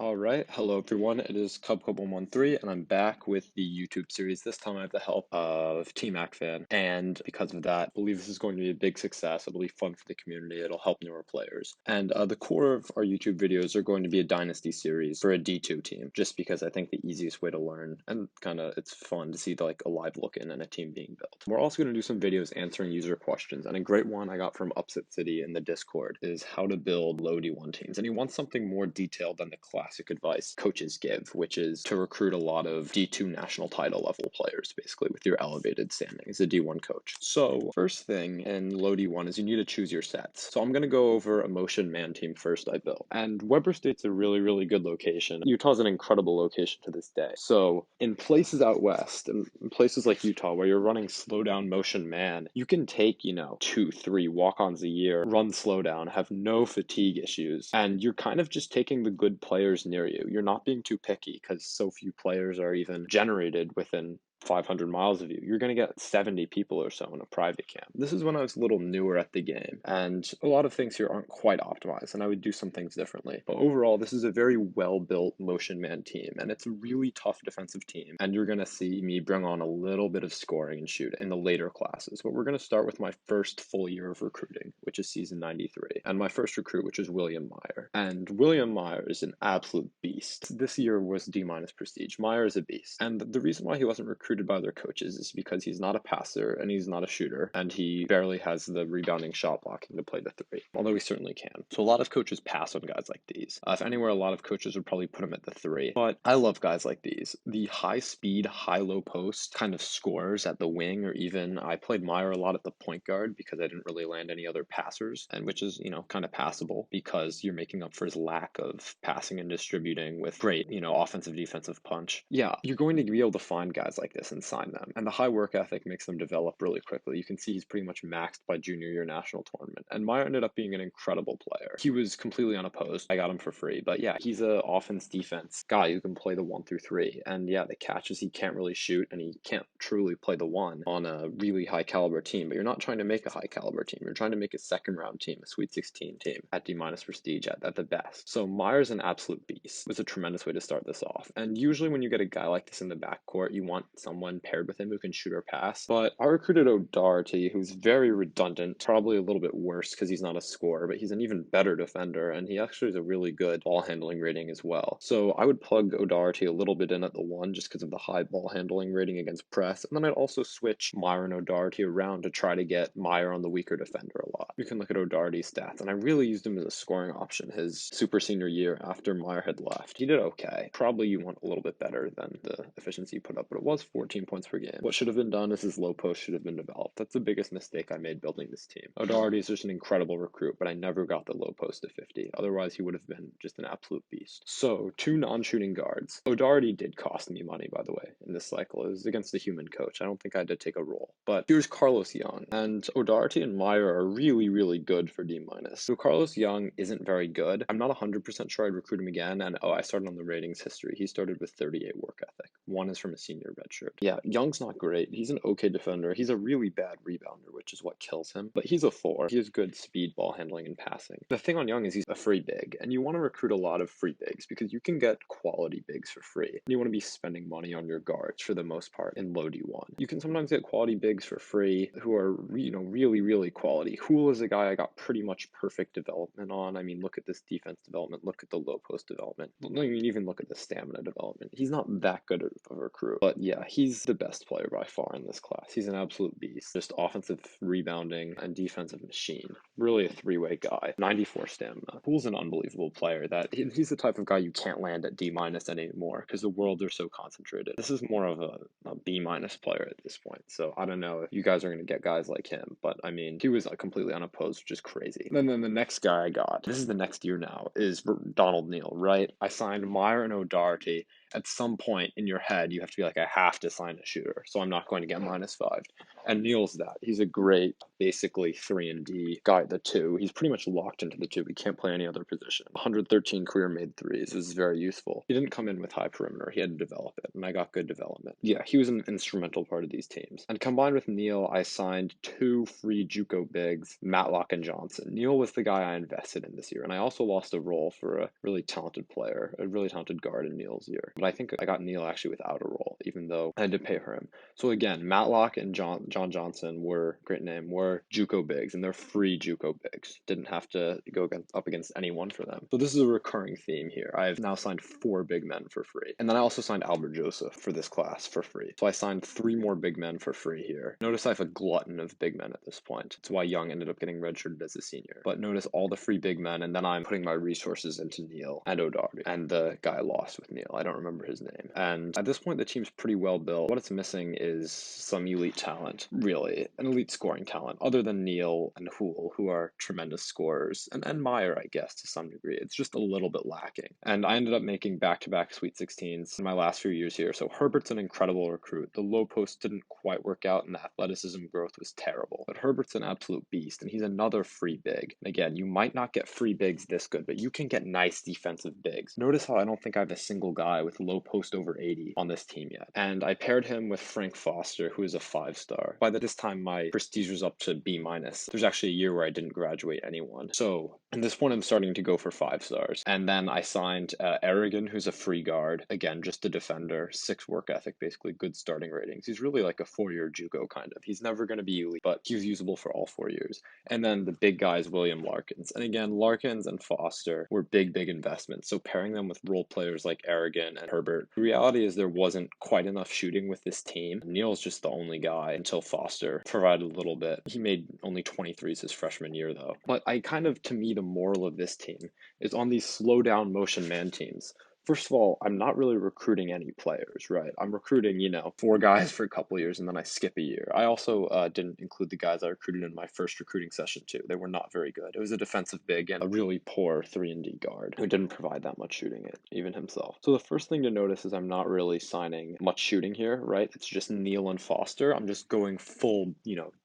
All right. Hello, everyone. It is CubCub113, and I'm back with the YouTube series. This time I have the help of Team AcFan, and because of that, I believe this is going to be a big success. It'll be fun for the community. It'll help newer players. And the core of our YouTube videos are going to be a Dynasty series for a D2 team, just because I think the easiest way to learn, and kind of it's fun to see like a live look-in and a team being built. We're also going to do some videos answering user questions, and a great one I got from Upset City in the Discord is how to build LowD1 teams. And he wants something more detailed than the classic advice coaches give, which is to recruit a lot of D2 national title level players, basically, with your elevated standing as a D1 coach. So, first thing in LowD1 is you need to choose your sets. So, I'm going to go over a motion man team first I built. And Weber State's a really, really good location. Utah's an incredible location to this day. So, in places out west, and in places like Utah, where you're running slow down motion man, you can take, 2, 3 walk ons a year, run slow down, have no fatigue issues, and you're kind of just taking the good players near you. You're not being too picky because so few players are even generated within 500 miles of you. You're going to get 70 people or so in a private camp. This is when I was a little newer at the game, and a lot of things here aren't quite optimized, and I would do some things differently. But overall, this is a very well-built motion man team, and it's a really tough defensive team, and you're going to see me bring on a little bit of scoring and shooting in the later classes. But we're going to start with my first full year of recruiting, which is season 93, and my first recruit, which is William Meyer. And William Meyer is an absolute beast. This year was D- prestige. Meyer is a beast. And the reason why he wasn't recruited by other coaches is because he's not a passer and he's not a shooter, and he barely has the rebounding shot blocking to play the three, although he certainly can. So a lot of coaches pass on guys like these. If anywhere, a lot of coaches would probably put him at the three. But I love guys like these. The high speed, high low post kind of scores at the wing, or even I played Meyer a lot at the point guard because I didn't really land any other passers, and which is, kind of passable because you're making up for his lack of passing and distributing with great, offensive defensive punch. Yeah, you're going to be able to find guys like this and sign them. And the high work ethic makes them develop really quickly. You can see he's pretty much maxed by junior year national tournament. And Meyer ended up being an incredible player. He was completely unopposed. I got him for free. But yeah, he's a offense defense guy who can play the 1 through 3. And yeah, the catch is he can't really shoot and he can't truly play the one on a really high caliber team. But you're not trying to make a high caliber team. You're trying to make a second round team, a Sweet 16 team at D- prestige at the best. So Meyer's an absolute beast. It was a tremendous way to start this off. And usually when you get a guy like this in the backcourt, you want someone paired with him who can shoot or pass. But I recruited O'Doherty, who's very redundant, probably a little bit worse because he's not a scorer, but he's an even better defender, and he actually has a really good ball handling rating as well. So I would plug O'Doherty a little bit in at the 1 just because of the high ball handling rating against press, and then I'd also switch Meyer and O'Doherty around to try to get Meyer on the weaker defender a lot. You can look at O'Doherty's stats, and I really used him as a scoring option his super senior year after Meyer had left. He did okay. Probably you want a little bit better than the efficiency he put up, but it was 14 points per game. What should have been done is his low post should have been developed. That's the biggest mistake I made building this team. O'Doherty is just an incredible recruit, but I never got the low post to 50. Otherwise, he would have been just an absolute beast. So, 2 non-shooting guards. O'Doherty did cost me money, by the way, in this cycle. It was against a human coach. I don't think I had to take a role. But here's Carlos Young, and O'Doherty and Meyer are really, really good for D-. So Carlos Young isn't very good. I'm not 100% sure I'd recruit him again, and I started on the ratings history. He started with 38 work ethic. 1 is from a senior redshirt. Yeah, Young's not great. He's an okay defender. He's a really bad rebounder, which is what kills him. But he's a 4. He has good speed, ball handling, and passing. The thing on Young is he's a free big, and you want to recruit a lot of free bigs because you can get quality bigs for free. And you want to be spending money on your guards for the most part in low D1. You can sometimes get quality bigs for free who are, really, really quality. Hool is a guy I got pretty much perfect development on. I mean, look at this defense development. Look at the low post development. I mean, even look at the stamina development. He's not that good of a recruit, but yeah, he's the best player by far in this class. He's an absolute beast. Just offensive rebounding and defensive machine. Really a 3-way guy. 94 stamina. Hool's an unbelievable player. He's the type of guy you can't land at D- anymore because the worlds are so concentrated. This is more of a B- player at this point. So I don't know if you guys are going to get guys like him, but I mean, he was completely unopposed, which is crazy. And then the next guy I got, this is the next year now, is Donald Neal, right? I signed Meyer and O'Doherty. At some point in your head, you have to be like, I have to sign a shooter, so I'm not going to get -5. And Neil's that. He's a great, basically 3-and-D guy at the 2. He's pretty much locked into the 2. He can't play any other position. 113 career made threes is very useful. He didn't come in with high perimeter. He had to develop it, and I got good development. Yeah, he was an instrumental part of these teams. And combined with Neil, I signed 2 free JUCO bigs, Matlock and Johnson. Neil was the guy I invested in this year, and I also lost a role for a really talented player, a really talented guard in Neil's year. But I think I got Neil actually without a role, even though I had to pay for him. So again, Matlock and John Johnson were, great name, were JUCO bigs, and they're free JUCO bigs. Didn't have to go up against anyone for them. So this is a recurring theme here. I've now signed 4 big men for free. And then I also signed Albert Joseph for this class for free. So I signed 3 more big men for free here. Notice I have a glutton of big men at this point. That's why Young ended up getting redshirted as a senior. But notice all the free big men, and then I'm putting my resources into Neil and O'Doherty and the guy I lost with Neil. I don't remember his name. And at this point, the team's pretty well built. What it's missing is some elite talent, really, an elite scoring talent, other than Neil and Hool, who are tremendous scorers, and Meyer, I guess, to some degree. It's just a little bit lacking. And I ended up making back-to-back Sweet 16s in my last few years here. So Herbert's an incredible recruit. The low post didn't quite work out, and the athleticism growth was terrible. But Herbert's an absolute beast, and he's another free big. And again, you might not get free bigs this good, but you can get nice defensive bigs. Notice how I don't think I have a single guy with low post over 80 on this team yet. And I paired him with Frank Foster, who is a 5-star. By this time, my prestige was up to B-. There's actually a year where I didn't graduate anyone. So in this one, I'm starting to go for 5 stars. And then I signed Aragon, who's a free guard. Again, just a defender, 6 work ethic, basically good starting ratings. He's really like a 4-year JUCO kind of. He's never going to be elite, but he's usable for all 4 years. And then the big guy is William Larkins. And again, Larkins and Foster were big investments. So pairing them with role players like Aragon and Herbert, the reality is there wasn't quite enough shooting with this team. Neil's just the only guy until Foster provided a little bit. He made only 23s his freshman year, though. But to me, the moral of this team is on these slow down motion man teams. First of all, I'm not really recruiting any players, right? I'm recruiting, 4 guys for a couple years, and then I skip a year. I also didn't include the guys I recruited in my first recruiting session, too. They were not very good. It was a defensive big and a really poor 3-and-D guard who didn't provide that much shooting, even himself. So the first thing to notice is I'm not really signing much shooting here, right? It's just Neil and Foster. I'm just going full,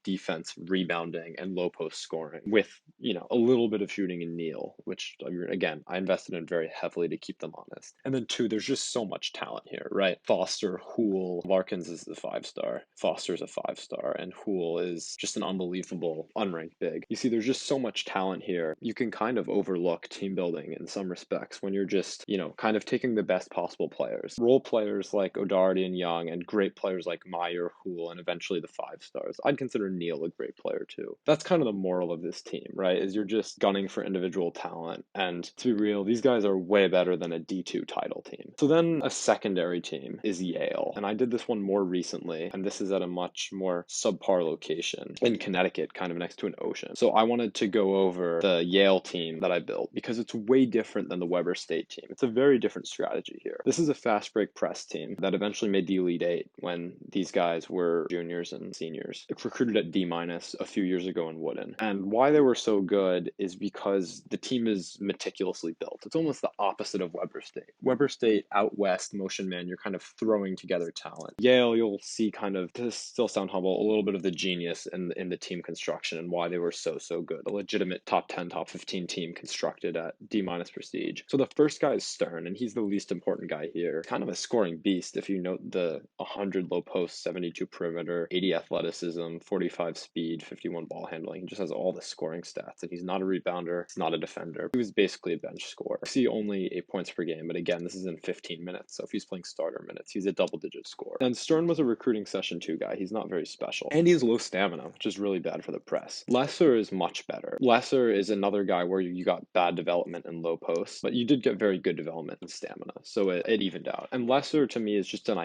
defense, rebounding, and low post scoring with, a little bit of shooting in Neil, which, again, I invested in very heavily to keep them honest. And then 2, there's just so much talent here, right? Foster, Hool, Larkins is the 5-star, Foster's a 5-star, and Hool is just an unbelievable unranked big. You see, there's just so much talent here. You can kind of overlook team building in some respects when you're just, kind of taking the best possible players. Role players like O'Doherty and Young, and great players like Meyer, Hool, and eventually the 5-stars. I'd consider Neil a great player too. That's kind of the moral of this team, right? Is you're just gunning for individual talent. And to be real, these guys are way better than a D2 title team. So then a secondary team is Yale. And I did this one more recently, and this is at a much more subpar location in Connecticut, kind of next to an ocean. So I wanted to go over the Yale team that I built because it's way different than the Weber State team. It's a very different strategy here. This is a fast break press team that eventually made the Elite 8 when these guys were juniors and seniors. It recruited at D- a few years ago in Woodin. And why they were so good is because the team is meticulously built. It's almost the opposite of Weber State. Weber State, out west, motion man, you're kind of throwing together talent. Yale, you'll see kind of, to still sound humble, a little bit of the genius in the team construction and why they were so good. A legitimate top 10, top 15 team constructed at D- prestige. So the first guy is Stern, and he's the least important guy here. Kind of a scoring beast if you note the 100 low post, 72 perimeter, 80 athleticism, 45 speed, 51 ball handling. He just has all the scoring stats, and he's not a rebounder. He's not a defender. He was basically a bench scorer. I see only 8 points per game, but again, this is in 15 minutes. So if he's playing starter minutes, he's a double-digit scorer. And Stern was a recruiting session 2 guy. He's not very special. And he has low stamina, which is really bad for the press. Lesser is much better. Lesser is another guy where you got bad development in low posts, but you did get very good development in stamina. So it evened out. And Lesser, to me, is just an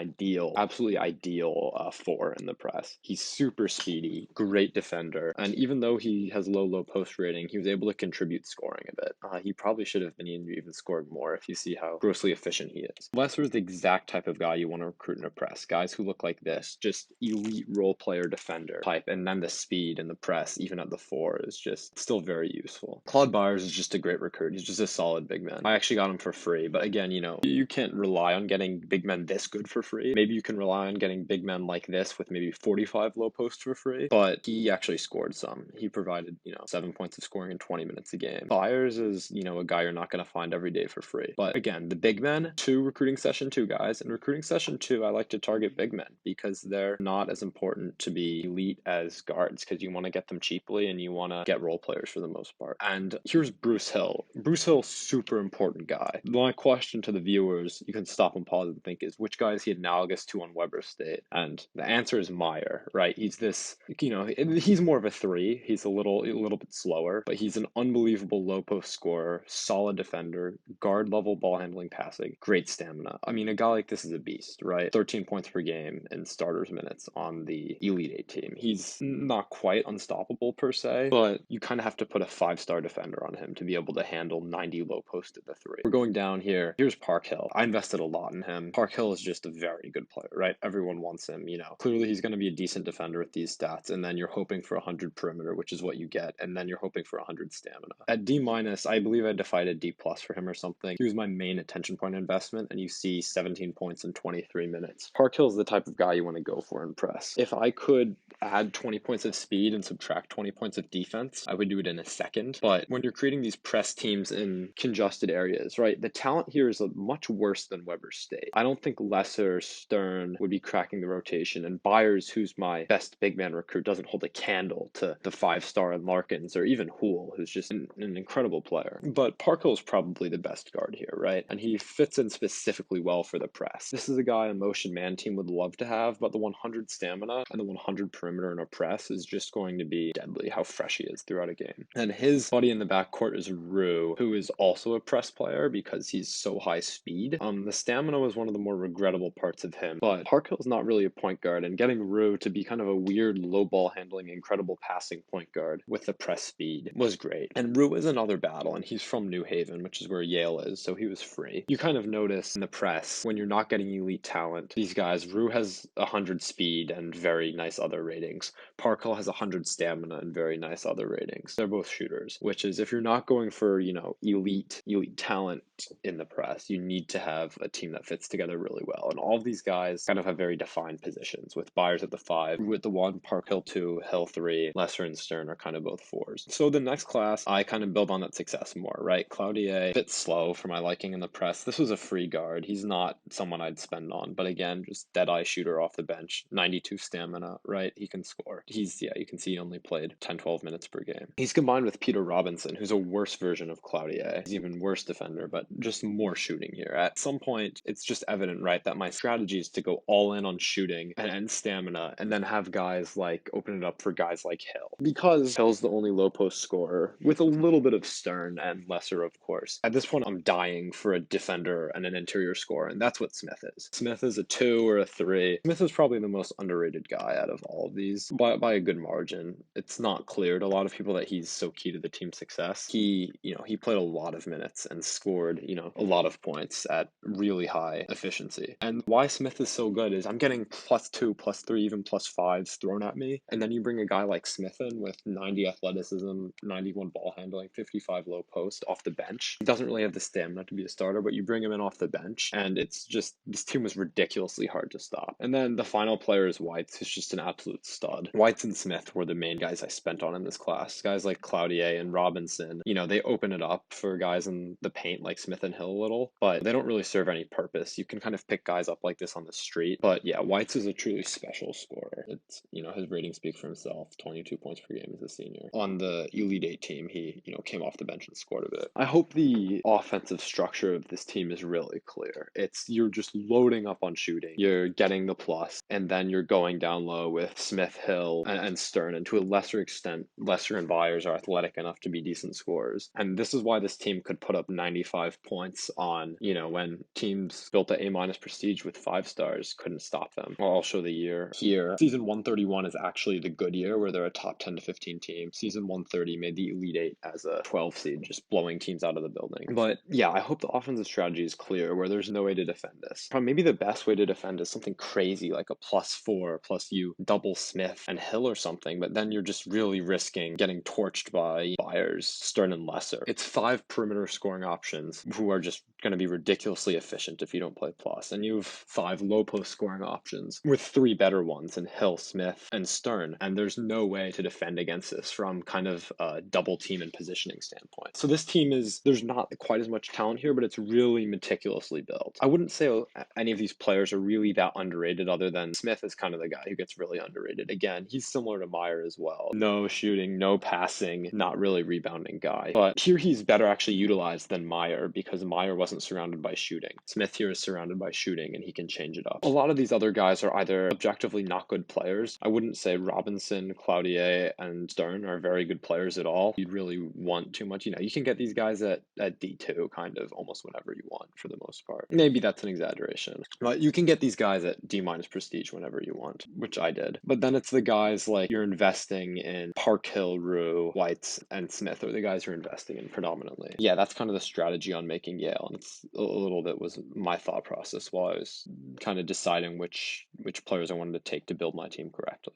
absolutely ideal 4 in the press. He's super speedy, great defender, and even though he has low post rating, he was able to contribute scoring a bit. He probably should have been even scored more if you see how grossly efficient he is. Lesser is the exact type of guy you want to recruit in a press. Guys who look like this, just elite role player defender type, and then the speed and the press, even at the 4, is just still very useful. Claude Byers is just a great recruit. He's just a solid big man. I actually got him for free, but again, you can't rely on getting big men this good for free. Maybe you can rely on getting big men like this with maybe 45 low posts for free, but he actually scored some. He provided, 7 points of scoring in 20 minutes a game. Byers is, a guy you're not going to find every day for free. But again, the big men, 2 recruiting session 2 guys. In recruiting session 2, I like to target big men because they're not as important to be elite as guards because you want to get them cheaply and you want to get role players for the most part. And here's Bruce Hill. Bruce Hill, super important guy. My question to the viewers, you can stop and pause and think, is which guy is he analogous to on Weber State? And the answer is Meyer, right? He's this, he's more of a 3. He's a little bit slower, but he's an unbelievable low post scorer, solid defender, guard level ball handling, passing, great stamina. I mean, a guy like this is a beast, right? 13 points per game in starters minutes on the Elite 8 team. He's not quite unstoppable per se, but you kind of have to put a 5-star defender on him to be able to handle 90 low post at the 3. We're going down here. Here's Park Hill. I invested a lot in him. Park Hill is just a very good player, right? Everyone wants him, Clearly he's going to be a decent defender with these stats, and then you're hoping for 100 perimeter, which is what you get, and then you're hoping for 100 stamina. At D-, I believe I decided D+ for him or something. He was my main attention point investment, and you see 17 points in 23 minutes. Park Hill is the type of guy you want to go for in press. If I could add 20 points of speed and subtract 20 points of defense, I would do it in a second. But when you're creating these press teams in congested areas, right, the talent here is much worse than Weber State. I don't think Lesser, Stern would be cracking the rotation, and Byers, who's my best big man recruit, doesn't hold a candle to the 5-star in Larkins or even Hool, who's just an incredible player. But Park Hill is probably the best guard here, right? And he fits in specifically well for the press. This is a guy a motion man team would love to have, but the 100 stamina and the 100 perimeter in a press is just going to be deadly, how fresh he is throughout a game. And his buddy in the backcourt is Rue, who is also a press player because he's so high speed. The stamina was one of the more regrettable parts of him, but Park Hill's not really a point guard, and getting Rue to be kind of a weird low ball handling, incredible passing point guard with the press speed was great. And Rue is another battle, and he's from New Haven, which is where Yale is, so he was free. You kind of notice in the press, when you're not getting elite talent, these guys, Rue has 100 speed and very nice other ratings. Park Hill has 100 stamina and very nice other ratings. They're both shooters, which is if you're not going for, elite talent in the press, you need to have a team that fits together really well. And all of these guys kind of have very defined positions, with Byers at the 5, with the 1, Park Hill 2, Hill 3, Lesser and Stern are kind of both 4s. So the next class, I kind of build on that success more, right? Cloutier, a bit slow for my liking in the press. This was a free guard. He's not someone I'd spend on, but again, just dead-eye shooter off the bench, 92 stamina, right? He can score. You can see he only played 10-12 minutes per game. He's combined with Peter Robinson, who's a worse version of Cloutier. He's even worse defender, but just more shooting here. At some point, it's just evident, right, that my strategy is to go all in on shooting and stamina, and then have guys like open it up for guys like Hill. Because Hill's the only low post scorer, with a little bit of Stern and Lesser, of course. At this point, I'm dying for a defender and an interior scorer, and that's what Smith is. Smith is a 2 or a 3. Smith is probably the most underrated guy out of all of these by a good margin. It's not clear to a lot of people that he's so key to the team's success. He played a lot of minutes and scored, a lot of points at really high efficiency. And why Smith is so good is I'm getting +2, +3, even +5s thrown at me. And then you bring a guy like Smith in with 90 athleticism, 91 ball handling, 55 low post off the bench. He doesn't really have the stamina to be a starter, but you bring him in off the bench, and it's just, this team was ridiculously hard to stop. And then the final player is Whites, who's just an absolute stud. Whites and Smith were the main guys I spent on in this class. Guys like Cloutier and Robinson, they open it up for guys in the paint like Smith and Hill a little, but they don't really serve any purpose. You can kind of pick guys up like this on the street. But yeah, Whites is a truly special scorer. It's, his ratings speak for himself. 22 points per game as a senior. On the Elite 8 team, he, came off the bench and scored a bit. I hope the offensive structure of this team is really clear. You're just loading up on shooting. You're getting the plus, and then you're going down low with Smith, Hill, and Stern, and to a lesser extent, Lesser and Byers are athletic enough to be decent scorers. And this is why this team could put up 95 points on, when teams built the A- prestige with 5 stars couldn't stop them. I'll show the year here. Season 131 is actually the good year where they're a top 10 to 15 team. Season 130 made the Elite Eight as a 12 seed, just blowing teams out of the building. But yeah, I hope the offensive strategy is clear where there's no way to defend this. But maybe the best way to defend is something crazy like a +4 plus you double Smith and Hill or something, but then you're just really risking getting torched by Byers, Stern, and Lesser. It's 5 perimeter scoring options who are just going to be ridiculously efficient if you don't play plus. And you have 5 low post scoring options with 3 better ones in Hill, Smith, and Stern. And there's no way to defend against this from kind of a double team and positioning standpoint. So this team there's not quite as much talent here, but it's really meticulously built. I wouldn't say any of these players are really that underrated, other than Smith is kind of the guy who gets really underrated. Again, he's similar to Meyer as well. No shooting, no passing, not really rebounding guy. But here he's better actually utilized than Meyer because Meyer wasn't surrounded by shooting. Smith here is surrounded by shooting and he can change it up. A lot of these other guys are either objectively not good players. I wouldn't say Robinson, Cloutier, and Stern are very good players at all. You'd really want too much. You can get these guys at D2 kind of almost whenever you want for the most part. Maybe that's an exaggeration. But you can get these guys at D- prestige whenever you want, which I did. But then it's the guys like you're investing in Park Hill, Rue, Whites, and Smith are the guys you're investing in predominantly. Yeah, that's kind of the strategy on making Yale. And it's a little bit was my thought process while I was kind of deciding which players I wanted to take to build my team correctly.